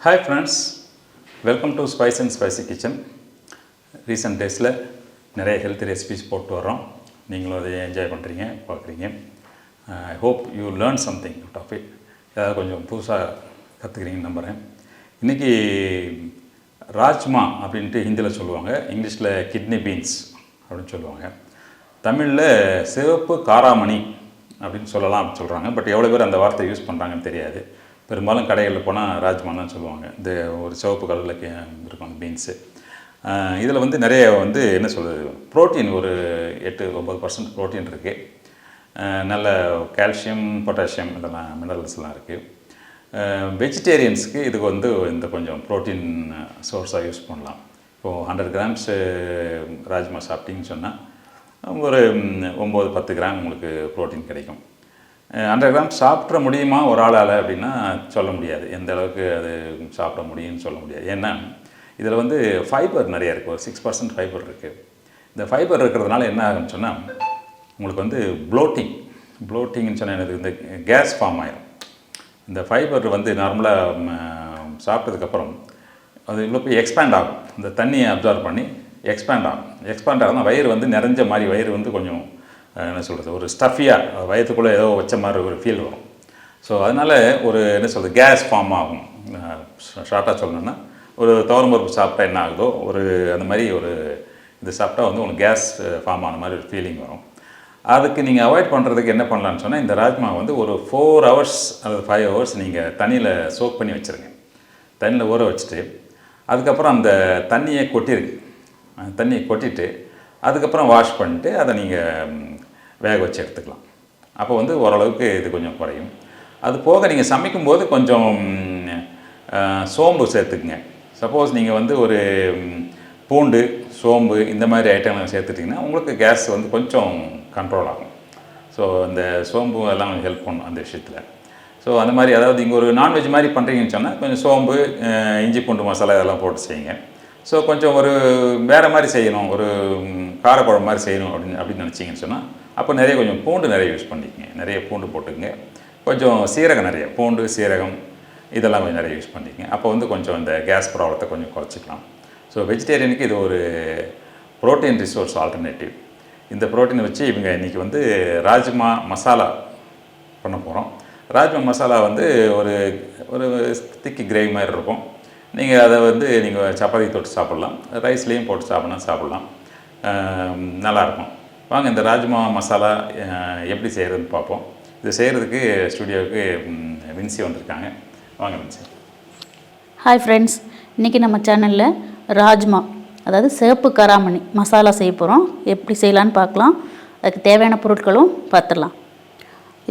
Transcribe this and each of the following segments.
Hi friends, welcome to Spice and Spicy Kitchen. Recent daysல நிறைய health recipes போட்டு வரோம். நீங்களும் அதை என்ஜாய் பண்ணுறீங்க, பார்க்குறீங்க. I hope you learn something out of it. ஏதாவது கொஞ்சம் புதுசாக கற்றுக்கிறீங்கன்னு நம்புகிறேன். இன்றைக்கி ராஜ்மா அப்படின்ட்டு ஹிந்தியில் சொல்லுவாங்க, இங்கிலீஷில் கிட்னி பீன்ஸ் அப்படின்னு சொல்லுவாங்க. தமிழில் சிவப்பு காராமணி அப்படின்னு சொல்லலாம் அப்படின்னு சொல்கிறாங்க. பட் எவ்வளோ பேர் அந்த வார்த்தை யூஸ் பண்ணுறாங்கன்னு தெரியாது. பெரும்பாலும் கடைகளில் போனால் ராஜ்மான்னு தான் சொல்லுவாங்க. இந்த ஒரு சிவப்பு கலரில் இருக்கும் அந்த பீன்ஸு. இதில் வந்து நிறைய வந்து என்ன சொல்கிறது, ப்ரோட்டீன் ஒரு 8-9% ப்ரோட்டீன் இருக்குது. நல்ல கால்சியம், பொட்டாசியம் இதெல்லாம் மினரல்ஸ்லாம் இருக்குது. வெஜிடேரியன்ஸுக்கு இதுக்கு வந்து இந்த கொஞ்சம் ப்ரோட்டீன் சோர்ஸாக யூஸ் பண்ணலாம். இப்போது 100 கிராம்ஸு ராஜ்மா சாப்பிட்டிங்கன்னு சொன்னால் ஒரு 9-10 கிராம் உங்களுக்கு ப்ரோட்டீன் கிடைக்கும். 100 கிராம் சாப்பிட முடியுமா ஒரு ஆளால் அப்படின்னா சொல்ல முடியாது. எந்த அளவுக்கு அது சாப்பிட முடியும்னு சொல்ல முடியாது. ஏன்னா இதில் வந்து ஃபைபர் நிறைய இருக்குது, ஒரு 6% ஃபைபர் இருக்குது. இந்த ஃபைபர் இருக்கிறதுனால என்ன ஆகுன்னு சொன்னால் உங்களுக்கு வந்து ப்ளோட்டிங்னு சொன்னால் எனக்கு இந்த கேஸ் ஃபார்ம் ஆகிடும். இந்த ஃபைபர் வந்து நார்மலாக சாப்பிட்டதுக்கப்புறம் அது இவ்வளோ போய் எக்ஸ்பேண்ட் ஆகும். இந்த தண்ணியை அப்சார்ப் பண்ணி எக்ஸ்பேண்ட் ஆகும்னா வயிறு வந்து நிறைஞ்ச மாதிரி, வயிறு வந்து கொஞ்சம் என்ன சொல்கிறது, ஒரு ஸ்டஃபியாக வயிற்றுக்குள்ளே ஏதோ வச்ச மாதிரி ஒரு ஃபீல் வரும். ஸோ அதனால் ஒரு என்ன சொல்கிறது, கேஸ் ஃபார்ம் ஆகும். ஷார்ட்டாக சொல்லணுன்னா ஒரு துவரம்பருப்பு சாப்பிட்டா என்ன ஆகுதோ ஒரு அந்த மாதிரி ஒரு இது சாப்பிட்டா வந்து உங்களுக்கு கேஸ் ஃபார்ம் ஆன மாதிரி ஒரு ஃபீலிங் வரும். அதுக்கு நீங்கள் அவாய்ட் பண்ணுறதுக்கு என்ன பண்ணலான்னு சொன்னால், இந்த ராஜ்மா வந்து ஒரு 4 hours அல்லது 5 hours நீங்கள் தண்ணியில் சோக் பண்ணி வச்சுருங்க. தண்ணியில் ஊற வச்சுட்டு அதுக்கப்புறம் அந்த தண்ணியை கொட்டிட்டு அதுக்கப்புறம் வாஷ் பண்ணிட்டு அதை நீங்கள் வேக வச்சு எடுத்துக்கலாம். அப்போ வந்து ஓரளவுக்கு இது கொஞ்சம் குறையும். அது போக நீங்கள் சமைக்கும்போது கொஞ்சம் சோம்பு சேர்த்துக்குங்க. சப்போஸ் நீங்கள் வந்து ஒரு பூண்டு, சோம்பு இந்த மாதிரி ஐட்டங்கள் சேர்த்துட்டிங்கன்னா உங்களுக்கு கேஸ் வந்து கொஞ்சம் கண்ட்ரோல் ஆகும். ஸோ இந்த சோம்பு எல்லாம் ஹெல்ப் பண்ணும் அந்த விஷயத்தில். ஸோ அந்த மாதிரி அதாவது இங்கே ஒரு நான்வெஜ் மாதிரி பண்ணுறீங்கன்னு சொன்னால் கொஞ்சம் சோம்பு, இஞ்சி பூண்டு மசாலா இதெல்லாம் போட்டு செய்யுங்க. ஸோ கொஞ்சம் ஒரு வேறு மாதிரி செய்யணும், ஒரு காரக்குழம்பு மாதிரி செய்யணும் அப்படின்னு நினச்சிங்கன்னு சொன்னால் அப்போ கொஞ்சம் பூண்டு நிறைய யூஸ் பண்ணிக்கங்க. நிறைய பூண்டு போட்டுக்கங்க. கொஞ்சம் சீரகம், நிறைய பூண்டு, சீரகம் இதெல்லாம் கொஞ்சம் நிறைய யூஸ் பண்ணிக்கங்க. அப்போ வந்து கொஞ்சம் இந்த கேஸ் ப்ராப்ளத்தை கொஞ்சம் குறைச்சிக்கலாம். ஸோ வெஜிடேரியனுக்கு இது ஒரு ப்ரோட்டீன் ரிசோர்ஸ் ஆல்டர்னேட்டிவ். இந்த ப்ரோட்டீனை வச்சு இவங்க இன்றைக்கி வந்து ராஜ்மா மசாலா பண்ண போகிறோம். ராஜ்மா மசாலா வந்து ஒரு ஒரு திக்கி கிரேவி மாதிரி இருக்கும். நீங்கள் அதை வந்து நீங்கள் சப்பாத்தி தொட்டு சாப்பிட்லாம், ரைஸ்லேயும் போட்டு சாப்பிட்லாம். நல்லாயிருக்கும். வாங்க இந்த ராஜ்மா மசாலா எப்படி செய்கிறதுன்னு பார்ப்போம். இது செய்கிறதுக்கு ஸ்டுடியோவுக்கு வின்சி வந்திருக்காங்க. வாங்க வின்சி. ஹாய் ஃப்ரெண்ட்ஸ், இன்றைக்கி நம்ம சேனலில் ராஜ்மா அதாவது சிவப்பு காராமணி மசாலா செய்ய போகிறோம். எப்படி செய்யலான்னு பார்க்கலாம். அதுக்கு தேவையான பொருட்களும் பார்த்துடலாம்.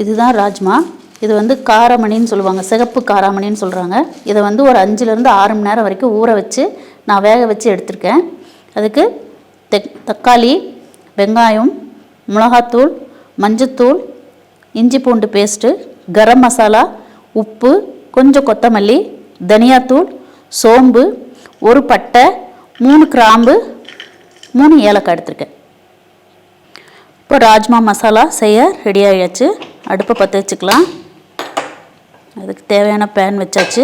இதுதான் ராஜ்மா. இது வந்து காராமணின்னு சொல்லுவாங்க, சிகப்பு காராமணின்னு சொல்கிறாங்க. இதை வந்து ஒரு 5-6 மணி நேரம் வரைக்கும் ஊற வச்சு நான் வேக வச்சு எடுத்திருக்கேன். அதுக்கு தக்காளி, வெங்காயம், மிளகாத்தூள், மஞ்சத்தூள், இஞ்சி பூண்டு பேஸ்ட்டு, கரம் மசாலா, உப்பு, கொஞ்சம் கொத்தமல்லி, தனியாத்தூள், சோம்பு, ஒரு பட்டை, 3 கிராம்பு, 3 ஏலக்காய் எடுத்திருக்கேன். இப்போ ராஜ்மா மசாலா செய்ய ரெடி ஆகியாச்சு. அடுப்பை பற்ற வச்சுக்கலாம். அதுக்கு தேவையான பேன் வச்சாச்சு.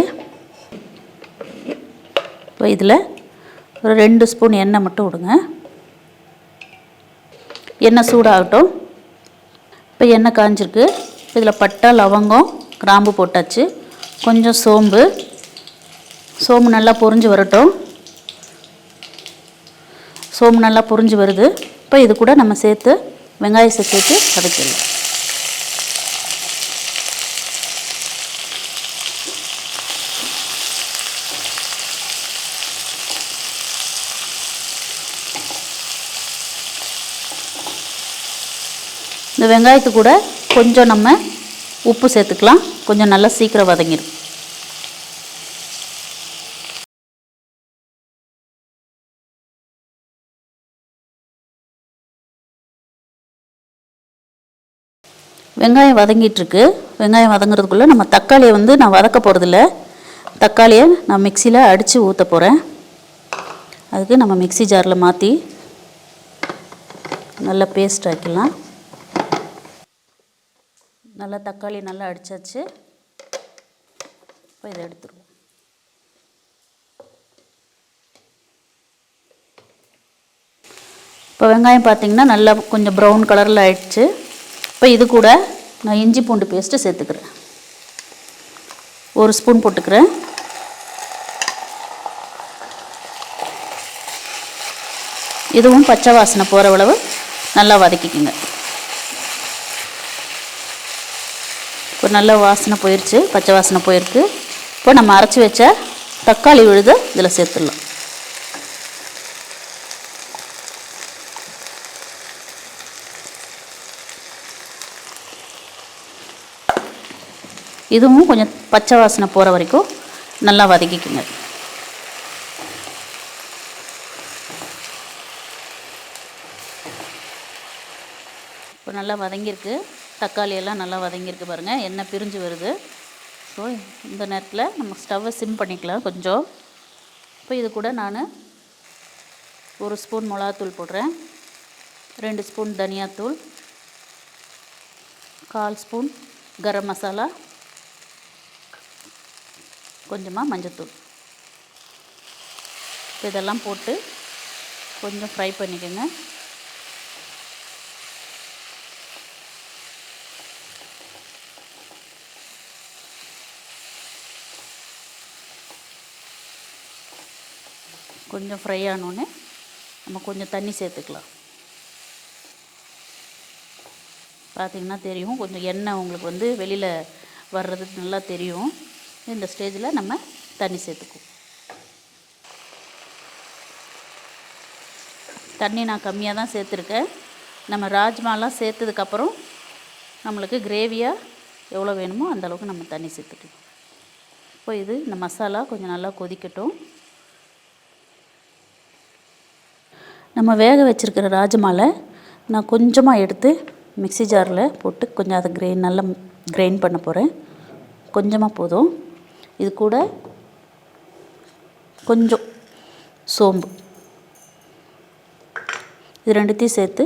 இப்போ இதில் ஒரு 2 ஸ்பூன் எண்ணெய் மட்டும் விடுங்க. எண்ணெய் சூடாகட்டும். இப்போ எண்ணெய் காஞ்சிருக்கு. இதில் பட்டை, லவங்கம், கிராம்பு போட்டாச்சு. கொஞ்சம் சோம்பு நல்லா பொரிஞ்சு வரட்டும். சோம்பு நல்லா பொரிஞ்சு வருது. இப்போ இது கூட நம்ம சேர்த்து வெங்காயத்தை சேர்த்து வதக்கிடலாம். இந்த வெங்காயத்து கூட கொஞ்சம் நம்ம உப்பு சேர்த்துக்கலாம். கொஞ்சம் நல்லா சீக்கிரம் வதங்கிடும். வெங்காயம் வதங்கிட்டுருக்கு. வெங்காயம் வதங்கிறதுக்குள்ளே நம்ம தக்காளியை வந்து நான் வதக்க போகிறதில்ல. தக்காளியை நான் மிக்சியில் அடித்து ஊற்ற போகிறேன். அதுக்கு நம்ம மிக்சி ஜாரில் மாற்றி நல்லா பேஸ்ட் ஆக்கிடலாம். நல்லா தக்காளி நல்லா அடித்தாச்சு. இப்போ இதை எடுத்துருவோம். இப்போ வெங்காயம் பார்த்திங்கன்னா நல்லா கொஞ்சம் ப்ரௌன் கலரில் ஆயிடுச்சு. இப்போ இது கூட நான் இஞ்சி பூண்டு பேஸ்ட்டு சேர்த்துக்கிறேன். 1 ஸ்பூன் போட்டுக்கிறேன். இதுவும் பச்சை வாசனை போகிற அளவு நல்லா வதக்கிக்குங்க. இப்போ நல்ல வாசனை போயிடுச்சு, பச்சை வாசனை போயிருக்கு. இப்போ நம்ம அரைச்சி வச்ச தக்காளி விழுது இதில் சேர்த்துடலாம். இதுவும் கொஞ்சம் பச்சை வாசனை போகிற வரைக்கும் நல்லா வதக்கிக்குங்க. இப்போ நல்லா வதங்கியிருக்கு, தக்காளி எல்லாம் நல்லா வதங்கியிருக்கு பாருங்கள், எண்ணெய் பிரிஞ்சு வருது. ஸோ இந்த நேரத்தில் நம்ம ஸ்டவ்வை சிம் பண்ணிக்கலாம் கொஞ்சம். இப்போ இது கூட நான் 1 ஸ்பூன் மிளகாத்தூள் போடுறேன், 2 ஸ்பூன் தனியாத்தூள், 1/4 ஸ்பூன் கரம் மசாலா, கொஞ்சமாக மஞ்சத்தூள். இப்போ இதெல்லாம் போட்டு கொஞ்சம் ஃப்ரை பண்ணிக்கோங்க. கொஞ்சம் ஃப்ரை ஆனோடனே நம்ம கொஞ்சம் தண்ணி சேர்த்துக்கலாம். பார்த்திங்கன்னா தெரியும், கொஞ்சம் எண்ணெய் உங்களுக்கு வந்து வெளியில் வர்றது நல்லா தெரியும். இந்த ஸ்டேஜில் நம்ம தண்ணி சேர்த்துக்குவோம். தண்ணி நான் கம்மியாக தான் சேர்த்துருக்கேன். நம்ம ராஜ்மாலாம் சேர்த்ததுக்கப்புறம் நம்மளுக்கு கிரேவியாக எவ்வளோ வேணுமோ அந்தளவுக்கு நம்ம தண்ணி சேர்த்துக்கலாம். இப்போ இந்த மசாலா கொஞ்சம் நல்லா கொதிக்கட்டும். நம்ம வேக வச்சுருக்கிற ராஜ்மாவில் நான் கொஞ்சமாக எடுத்து மிக்ஸி ஜாரில் போட்டு கொஞ்சம் அதை நல்லா கிரைண்ட் பண்ண போகிறேன். கொஞ்சமாக போதும். இது கூட கொஞ்சம் சோம்பு, இது ரெண்டுத்தையும் சேர்த்து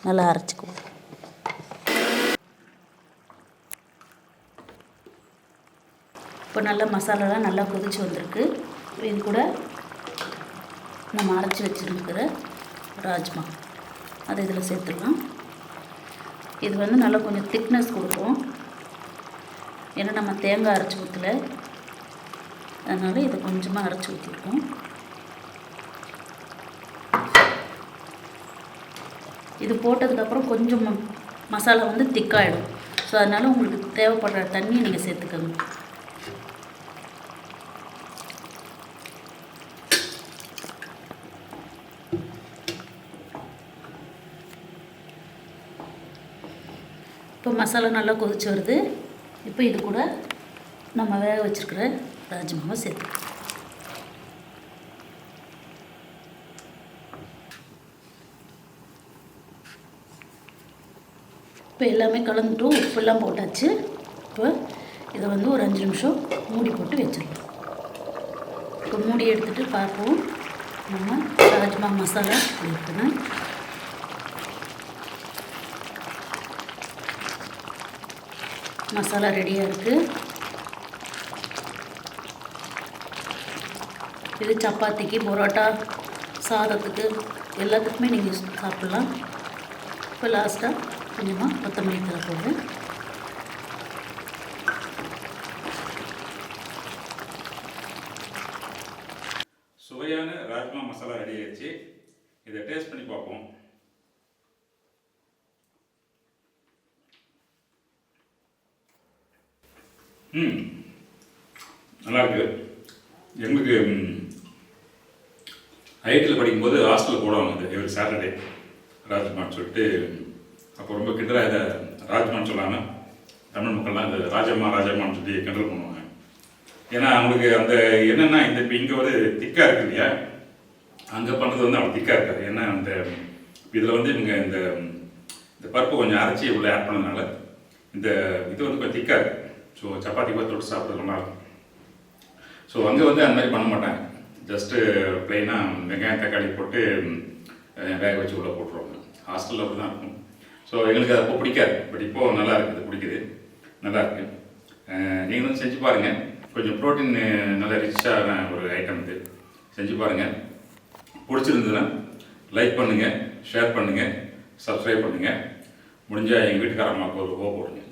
நல்லா அரைச்சிக்குவோம். இப்போ நல்லா மசாலாலாம் நல்லா கொதிச்சு வந்திருக்கு. இது கூட நம்ம அரைச்சி வச்சுருக்கிற ராஜ்மா அதை இதில் சேர்த்துடலாம். இது வந்து நல்லா கொஞ்சம் திக்னஸ் கொடுக்கும், ஏன்னா நம்ம தேங்காய் அரைச்சி ஊற்றல, அதனால் இதை கொஞ்சமாக அரைச்சி ஊற்றிருக்கோம். இது போட்டதுக்கப்புறம் கொஞ்சம் மசாலா வந்து திக்காயிடும். ஸோ அதனால் உங்களுக்கு தேவைப்படுற தண்ணியை நீங்கள் சேர்த்துக்கணும். இப்போ மசாலா நல்லா கொதிச்சு வருது. இப்போ இது கூட நம்ம வேக வச்சுருக்கிற ராஜ்மாவை சேர்த்து இப்போ எல்லாமே கலந்துட்டும், உப்பெல்லாம் போட்டாச்சு. இப்போ இதை வந்து ஒரு 5 நிமிஷம் மூடி போட்டு வச்சிடலாம். இப்போ மூடி எடுத்துகிட்டு பார்ப்போம் நம்ம ராஜ்மா மசாலா இருக்குன்னு. மசாலா ரெடியாக இருக்குது. இது சப்பாத்திக்கு, பரோட்டா, சாதத்துக்கு எல்லாத்துக்குமே நீங்கள் சாப்பிட்லாம். இப்போ லாஸ்ட்டாக கொஞ்சமாக கொத்தமல்லி தழை போடுறேன். சுவையான ராஜ்மா மசாலா ரெடி ஆயிடுச்சு. இதை டேஸ்ட் பண்ணி பார்ப்போம். நல்லா இருக்கு. எங்களுக்கு ஐடியில் படிக்கும்போது ஹாஸ்டலில் போடுவாங்க எவ்ரி சாட்டர்டே ராஜ்மான்னு சொல்லிட்டு. அப்போ ரொம்ப கிண்டலாக இதை ராஜ்மான்னு சொல்லாமல் தமிழ் மக்கள்லாம் இந்த ராஜம்மான்னு சொல்லி கிண்டல் பண்ணுவாங்க. ஏன்னா அவங்களுக்கு அந்த என்னென்னா இந்த இப்போ இங்கே வந்து திக்காக இருக்கு இல்லையா, அங்கே பண்ணுறது வந்து அவங்க திக்காக இருக்காது. ஏன்னா அந்த இதில் வந்து இவங்க இந்த பருப்பு கொஞ்சம் அரைச்சி இவ்வளோ ஆட் பண்ணதுனால இந்த இது வந்து கொஞ்சம் திக்காக இருக்குது. ஸோ சப்பாத்தி பார்த்து தொட்டு சாப்பிட்றது நல்லாயிருக்கும். ஸோ அங்கே வந்து அந்த மாதிரி பண்ண மாட்டாங்க. ஜஸ்ட்டு ப்ளைனாக வெங்காயம் தக்காளி போட்டு வேக வச்சு உள்ளே போட்டுருவாங்க. ஹாஸ்டலில் அப்படி தான் இருக்கும். ஸோ எங்களுக்கு அது அப்போ பிடிக்காது. பட் இப்போது நல்லா இருக்குது, பிடிக்குது, நல்லாயிருக்கு. நீங்களும் செஞ்சு பாருங்கள். கொஞ்சம் ப்ரோட்டீன் நல்லா ரிச்சான ஒரு ஐட்டம் இது. செஞ்சு பாருங்கள், பிடிச்சிருந்ததுன்னா லைக் பண்ணுங்கள், ஷேர் பண்ணுங்கள், சப்ஸ்கிரைப் பண்ணுங்கள். முடிஞ்சால் எங்கள் வீட்டுக்காரம்மாவுக்கு ஒரு ஓ போடுங்க.